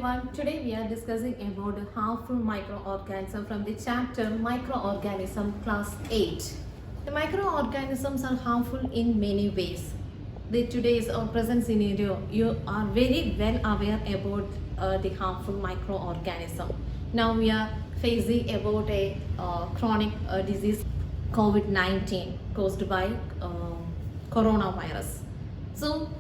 everyone. Today we are discussing about the harmful microorganism from the chapter Microorganism Class 8. The microorganisms are harmful in many ways. The today's or present scenario, you are very well aware about the harmful microorganism. Now we are facing about a chronic disease COVID-19 caused by coronavirus. So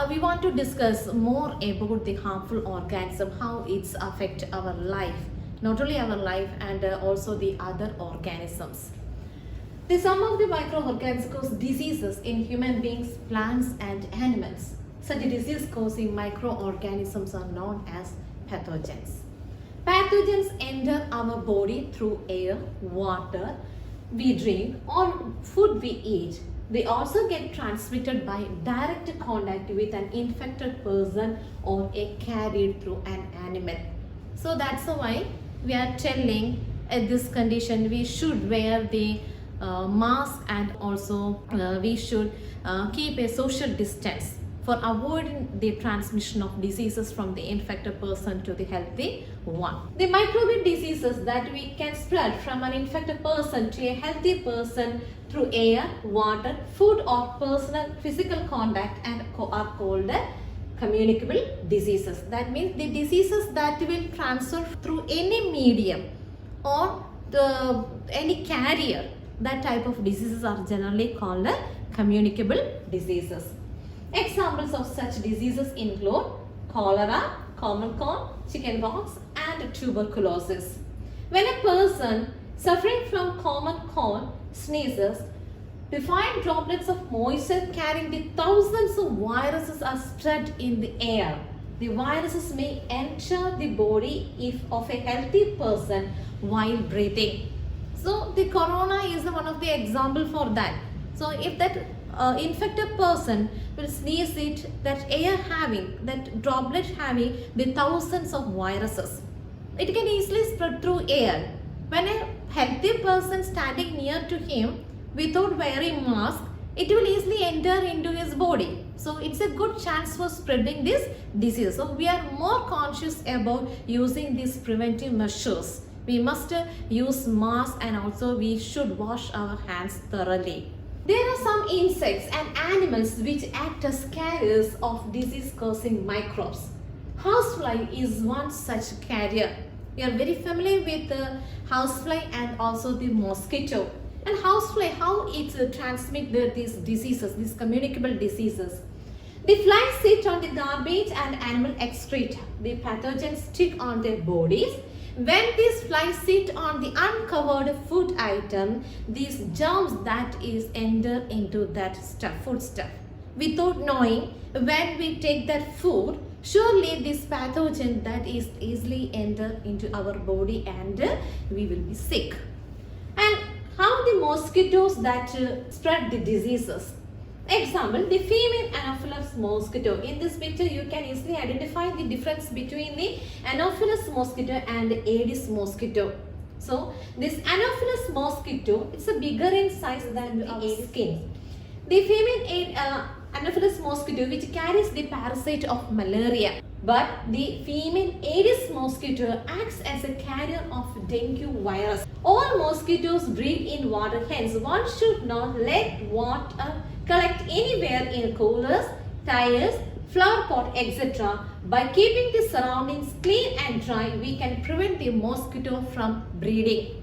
we want to discuss more about the harmful organism, how it's affect our life, not only our life and also the other organisms. The sum of the microorganisms cause diseases in human beings, plants and animals. Such disease causing microorganisms are known as pathogens. Pathogens enter our body through air, water we drink or food we eat. They also get transmitted by direct contact with an infected person or carried through an animal. So that's why we are telling at this condition we should wear the mask and also we should keep a social distance for avoiding the transmission of diseases from the infected person to the healthy one. The microbial diseases that we can spread from an infected person to a healthy person through air, water, food or personal physical contact and are called communicable diseases. That means the diseases that will transfer through any medium or any carrier, that type of diseases are generally called communicable diseases. Examples of such diseases include cholera, common cold, chickenpox and tuberculosis. When a person suffering from common cold sneezes, defined droplets of moisture carrying the thousands of viruses are spread in the air. The viruses may enter the body of a healthy person while breathing. So the corona is one of the example for that. So if that infected person will sneeze it, that air having, that droplet having the thousands of viruses, it can easily spread through air. When a healthy person standing near to him without wearing mask, it will easily enter into his body. So it's a good chance for spreading this disease. So we are more conscious about using these preventive measures. We must use mask and also we should wash our hands thoroughly. There are some insects and animals which act as carriers of disease-causing microbes. Housefly is one such carrier. We are very familiar with the housefly and also the mosquito. And housefly, how it transmits these diseases, these communicable diseases. The flies sit on the garbage and animal excreta. The pathogens stick on their bodies. When these flies sit on the uncovered food item, these germs that is enter into that food stuff. Without knowing, when we take that food, surely this pathogen that is easily enter into our body and we will be sick. And how the mosquitoes that spread the diseases. Example, the female Anopheles mosquito. In this picture, you can easily identify the difference between the Anopheles mosquito and the Aedes mosquito. So, this Anopheles mosquito, it's a bigger in size than the Aedes skin. The female Anopheles mosquito which carries the parasite of malaria. But the female Aedes mosquito acts as a carrier of dengue virus. All mosquitoes breed in water, hence one should not let water collect anywhere in coolers, tires, flower pot, etc. By keeping the surroundings clean and dry, we can prevent the mosquito from breeding.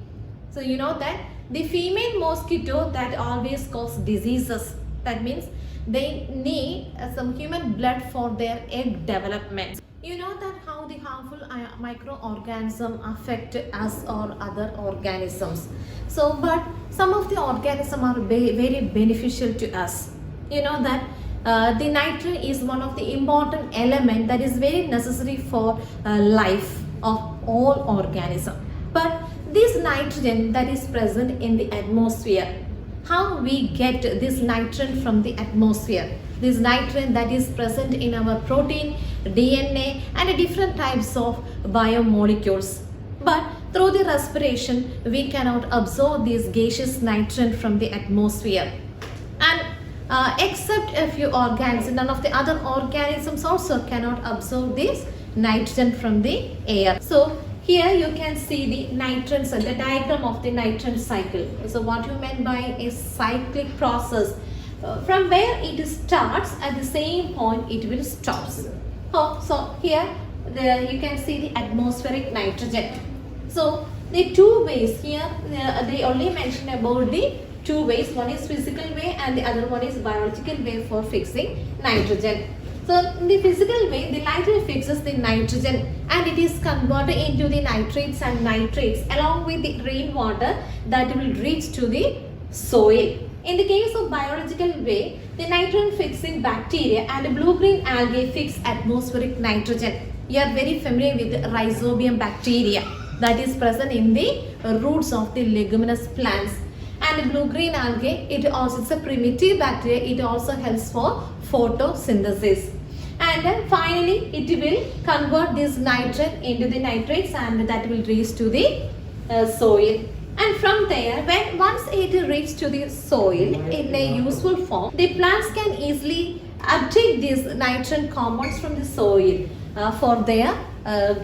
So you know that the female mosquito that always cause diseases. That means they need some human blood for their egg development. You know that how the harmful microorganisms affect us or other organisms. So, but some of the organisms are very beneficial to us. You know that the nitrogen is one of the important element that is very necessary for life of all organisms. But this nitrogen that is present in the atmosphere, how we get this nitrogen from the atmosphere? This nitrogen that is present in our protein, DNA and different types of biomolecules. But through the respiration, we cannot absorb this gaseous nitrogen from the atmosphere. And except a few organisms, none of the other organisms also cannot absorb this nitrogen from the air. So here you can see the nitrogen, the diagram of the nitrogen cycle. So what you meant by a cyclic process, from where it starts, at the same point it will stop. So here you can see the atmospheric nitrogen. So the two ways here, they only mention about the two ways. One is physical way and the other one is biological way for fixing nitrogen. So in the physical way, the nitrogen fixes the nitrogen and it is converted into the nitrates and nitrates along with the rainwater that will reach to the soil. In the case of biological way, the nitrogen fixing bacteria and the blue-green algae fix atmospheric nitrogen. You are very familiar with the rhizobium bacteria that is present in the roots of the leguminous plants. And the blue-green algae, it's a primitive bacteria. It also helps for photosynthesis. And then finally, it will convert this nitrogen into the nitrates and that will reach to the soil. And from there, once it reaches to the soil in a useful form, the plants can easily uptake these nitrogen compounds from the soil for their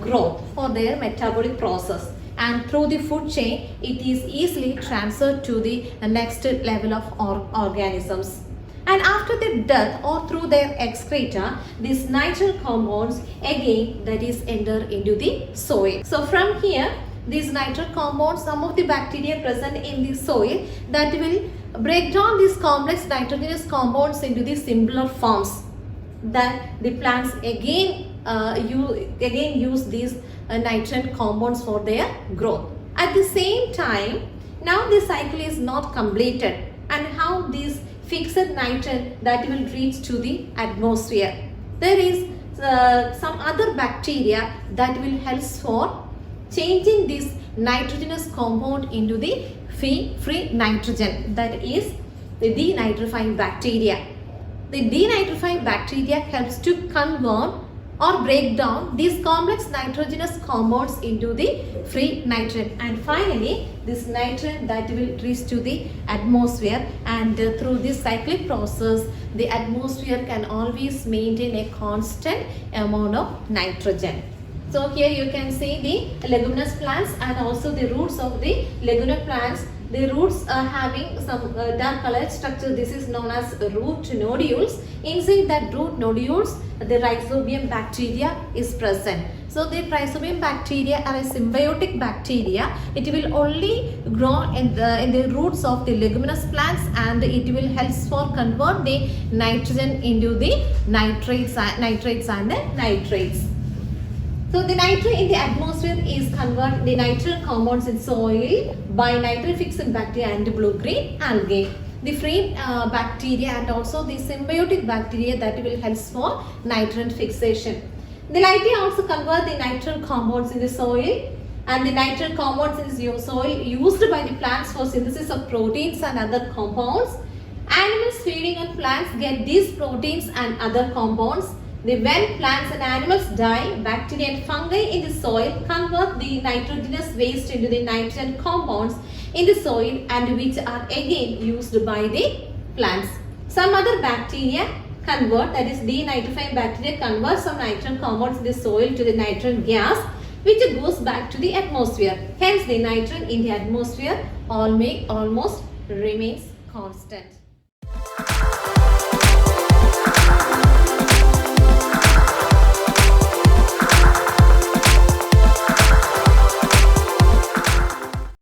growth, for their metabolic process. And through the food chain, it is easily transferred to the next level of organisms. And after their death or through their excreta, these nitrogen compounds again that is enter into the soil. So from here, these nitrogen compounds, some of the bacteria present in the soil that will break down these complex nitrogenous compounds into the simpler forms. Then the plants again use these nitrogen compounds for their growth. At the same time, now the cycle is not completed, and how these fixed nitrogen that will reach to the atmosphere. There is some other bacteria that will help for changing this nitrogenous compound into the free nitrogen, that is the denitrifying bacteria. The denitrifying bacteria helps to convert or break down these complex nitrogenous compounds into the free nitrogen, and finally this nitrogen that will reach to the atmosphere, and through this cyclic process the atmosphere can always maintain a constant amount of nitrogen. So here you can see the leguminous plants and also the roots of the leguminous plants. The roots are having some dark colored structure. This is known as root nodules. Inside that root nodules, the rhizobium bacteria is present. So the rhizobium bacteria are a symbiotic bacteria. It will only grow in the roots of the leguminous plants, and it will help for convert the nitrogen into the nitrates and the nitrates. So the nitrogen in the atmosphere is convert the nitrogen compounds in soil by nitrogen fixing bacteria and blue-green algae. The free bacteria and also the symbiotic bacteria that will help for nitrogen fixation. The nitrogen also convert the nitrogen compounds in the soil, and the nitrogen compounds in the soil used by the plants for synthesis of proteins and other compounds. Animals feeding on plants get these proteins and other compounds. When plants and animals die, bacteria and fungi in the soil convert the nitrogenous waste into the nitrogen compounds in the soil, and which are again used by the plants. Some other bacteria convert, that is denitrifying bacteria convert some nitrogen compounds in the soil to the nitrogen gas, which goes back to the atmosphere. Hence the nitrogen in the atmosphere almost remains constant.